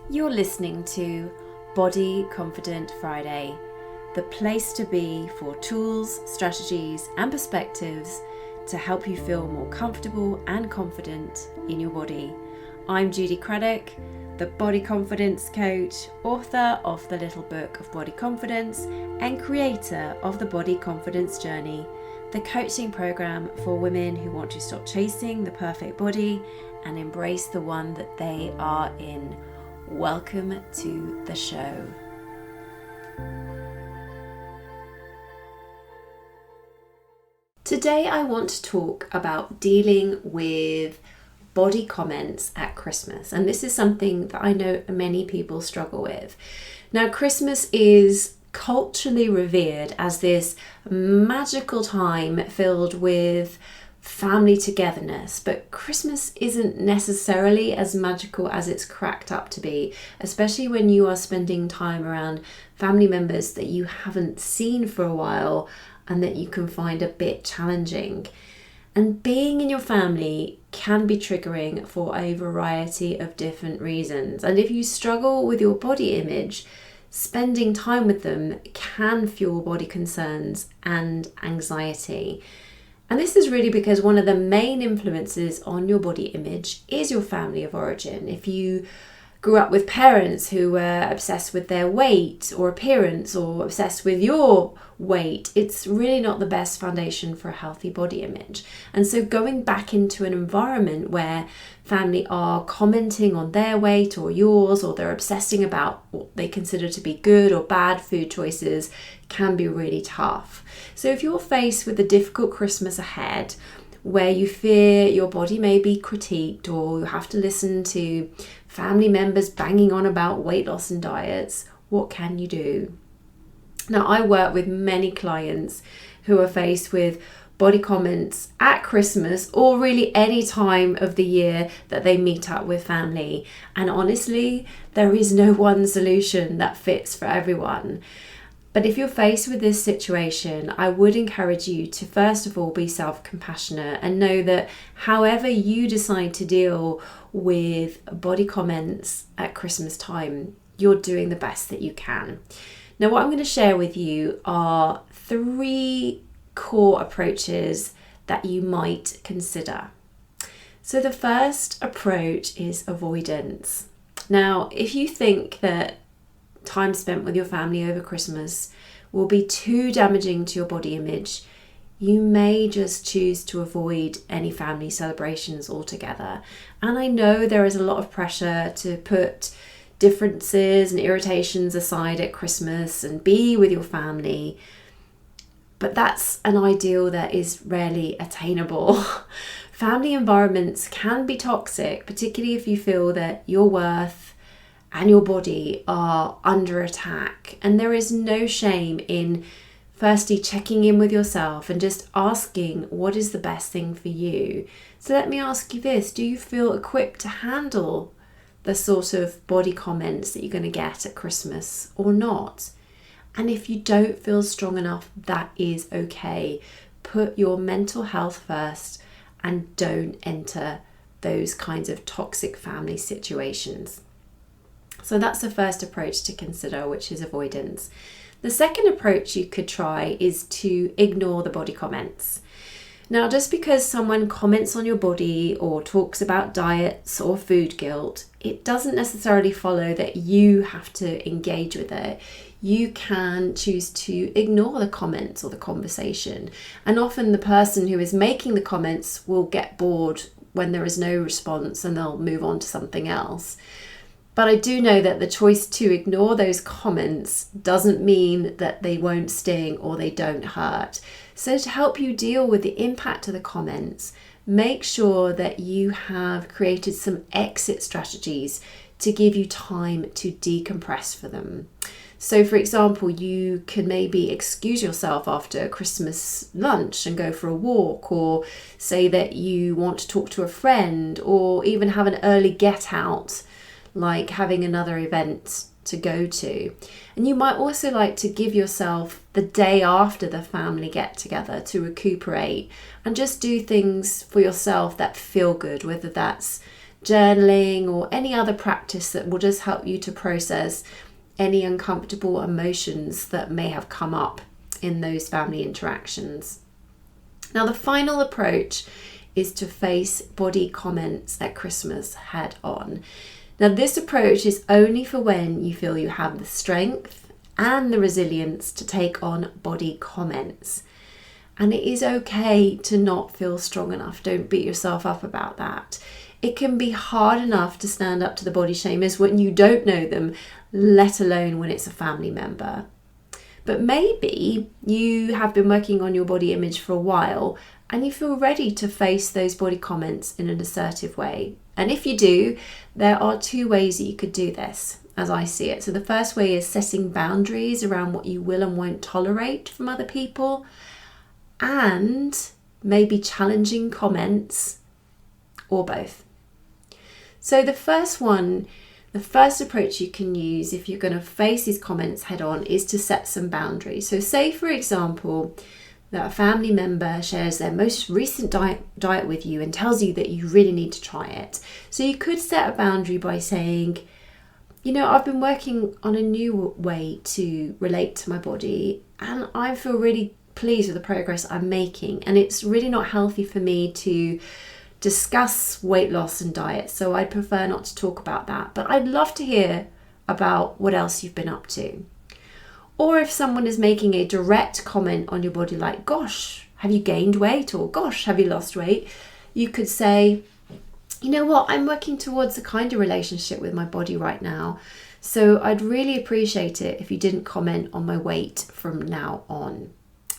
You're listening to Body Confident Friday, the place to be for tools, strategies, and perspectives to help you feel more comfortable and confident in your body. I'm Judy Craddock, the Body Confidence Coach, author of the Little Book of Body Confidence, and creator of the Body Confidence Journey, the coaching program for women who want to stop chasing the perfect body and embrace the one that they are in. Welcome to the show. Today I want to talk about dealing with body comments at Christmas, and this is something that I know many people struggle with. Now, Christmas is culturally revered as this magical time filled with family togetherness, but Christmas isn't necessarily as magical as it's cracked up to be, especially when you are spending time around family members that you haven't seen for a while and that you can find a bit challenging. And being in your family can be triggering for a variety of different reasons. And if you struggle with your body image, spending time with them can fuel body concerns and anxiety. And this is really because one of the main influences on your body image is your family of origin. If you grew up with parents who were obsessed with their weight or appearance or obsessed with your weight, it's really not the best foundation for a healthy body image. And so going back into an environment where family are commenting on their weight or yours, or they're obsessing about what they consider to be good or bad food choices, can be really tough. So if you're faced with a difficult Christmas ahead, where you fear your body may be critiqued, or you have to listen to family members banging on about weight loss and diets, what can you do? Now, I work with many clients who are faced with body comments at Christmas or really any time of the year that they meet up with family. And honestly, there is no one solution that fits for everyone. But if you're faced with this situation, I would encourage you to first of all be self-compassionate and know that however you decide to deal with body comments at Christmas time, you're doing the best that you can. Now, what I'm going to share with you are 3 core approaches that you might consider. So the first approach is avoidance. Now, if you think that time spent with your family over Christmas will be too damaging to your body image, you may just choose to avoid any family celebrations altogether. And I know there is a lot of pressure to put differences and irritations aside at Christmas and be with your family, but that's an ideal that is rarely attainable. Family environments can be toxic, particularly if you feel that your worth and your body are under attack. And there is no shame in firstly checking in with yourself and just asking what is the best thing for you. So let me ask you this: do you feel equipped to handle the sort of body comments that you're going to get at Christmas or not? And if you don't feel strong enough, that is okay. Put your mental health first and don't enter those kinds of toxic family situations. So that's the first approach to consider, which is avoidance. The second approach you could try is to ignore the body comments. Now, just because someone comments on your body or talks about diets or food guilt, it doesn't necessarily follow that you have to engage with it. You can choose to ignore the comments or the conversation. And often the person who is making the comments will get bored when there is no response and they'll move on to something else. But I do know that the choice to ignore those comments doesn't mean that they won't sting or they don't hurt. So to help you deal with the impact of the comments, make sure that you have created some exit strategies to give you time to decompress for them. So for example, you can maybe excuse yourself after Christmas lunch and go for a walk, or say that you want to talk to a friend, or even have an early get out, like having another event to go to. And you might also like to give yourself the day after the family get together to recuperate and just do things for yourself that feel good, whether that's journaling or any other practice that will just help you to process any uncomfortable emotions that may have come up in those family interactions. Now, the final approach is to face body comments at Christmas head on. Now, this approach is only for when you feel you have the strength and the resilience to take on body comments. And it is okay to not feel strong enough. Don't beat yourself up about that. It can be hard enough to stand up to the body shamers when you don't know them, let alone when it's a family member. But maybe you have been working on your body image for a while and you feel ready to face those body comments in an assertive way. And if you do, there are two ways that you could do this, as I see it. So the first way is setting boundaries around what you will and won't tolerate from other people, and maybe challenging comments, or both. So the first approach you can use if you're going to face these comments head on is to set some boundaries. So say, for example, that a family member shares their most recent diet with you and tells you that you really need to try it. So you could set a boundary by saying, I've been working on a new way to relate to my body and I feel really pleased with the progress I'm making, and it's really not healthy for me to discuss weight loss and diet, so I'd prefer not to talk about that, but I'd love to hear about what else you've been up to. Or if someone is making a direct comment on your body like, gosh, have you gained weight? Or gosh, have you lost weight? You could say, you know what, I'm working towards a kinder relationship with my body right now, so I'd really appreciate it if you didn't comment on my weight from now on.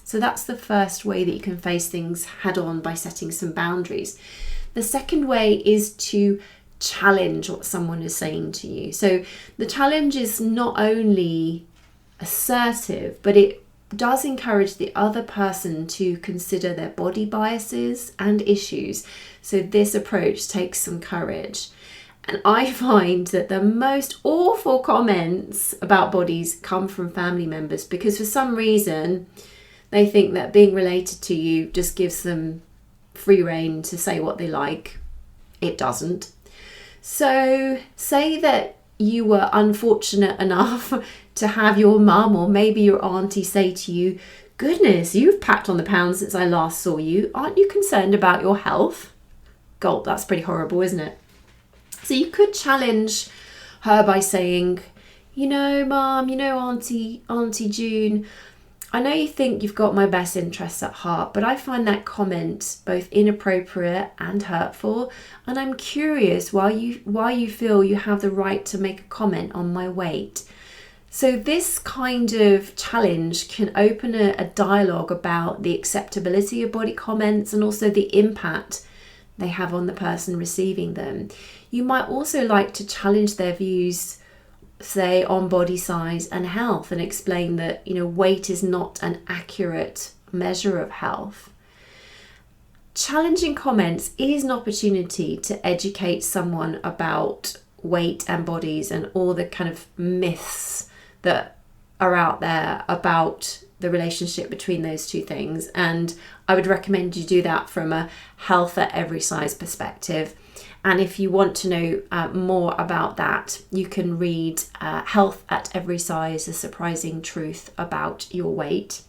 So that's the first way that you can face things head on, by setting some boundaries. The second way is to challenge what someone is saying to you. So the challenge is not only assertive, but it does encourage the other person to consider their body biases and issues. So this approach takes some courage. And I find that the most awful comments about bodies come from family members, because for some reason they think that being related to you just gives them free rein to say what they like. It doesn't. So say that you were unfortunate enough to have your mum or maybe your auntie say to you, goodness, you've packed on the pounds since I last saw you. Aren't you concerned about your health? Gulp, that's pretty horrible, isn't it? So you could challenge her by saying, Mum, Auntie June, I know you think you've got my best interests at heart, but I find that comment both inappropriate and hurtful, and I'm curious why you feel you have the right to make a comment on my weight. So this kind of challenge can open a dialogue about the acceptability of body comments and also the impact they have on the person receiving them. You might also like to challenge their views, say, on body size and health, and explain that weight is not an accurate measure of health. Challenging comments is an opportunity to educate someone about weight and bodies and all the kind of myths that are out there about the relationship between those two things. And I would recommend you do that from a health at every size perspective. And if you want to know more about that, you can read Health at Every Size, A Surprising Truth About Your Weight.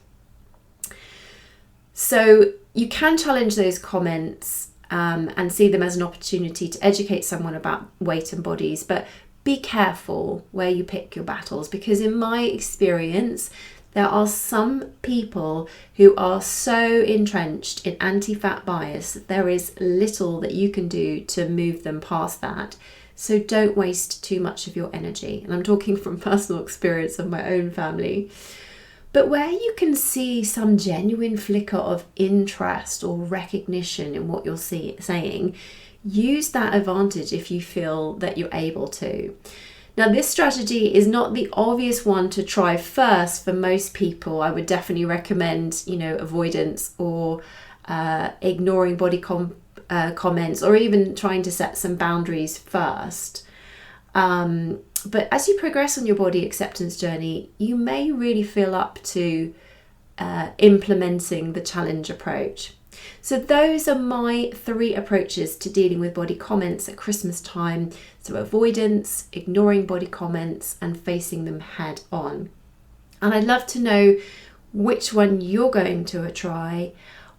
So you can challenge those comments and see them as an opportunity to educate someone about weight and bodies, but be careful where you pick your battles, because in my experience, there are some people who are so entrenched in anti-fat bias that there is little that you can do to move them past that. So don't waste too much of your energy. And I'm talking from personal experience of my own family. But where you can see some genuine flicker of interest or recognition in what you're saying, use that advantage if you feel that you're able to. Now, this strategy is not the obvious one to try first for most people. I would definitely recommend, avoidance or ignoring body comments, or even trying to set some boundaries first. But as you progress on your body acceptance journey, you may really feel up to implementing the challenge approach. So those are my 3 approaches to dealing with body comments at Christmas time. So avoidance, ignoring body comments, and facing them head on. And I'd love to know which one you're going to try,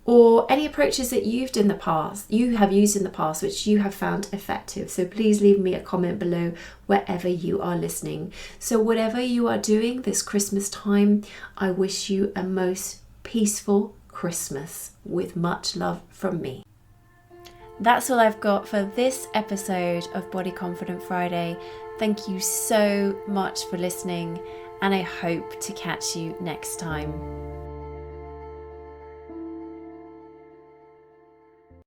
or any approaches that you have used in the past, which you have found effective. So please leave me a comment below wherever you are listening. So whatever you are doing this Christmas time, I wish you a most peaceful Christmas with much love from me. That's all I've got for this episode of Body Confident Friday. Thank you so much for listening, and I hope to catch you next time.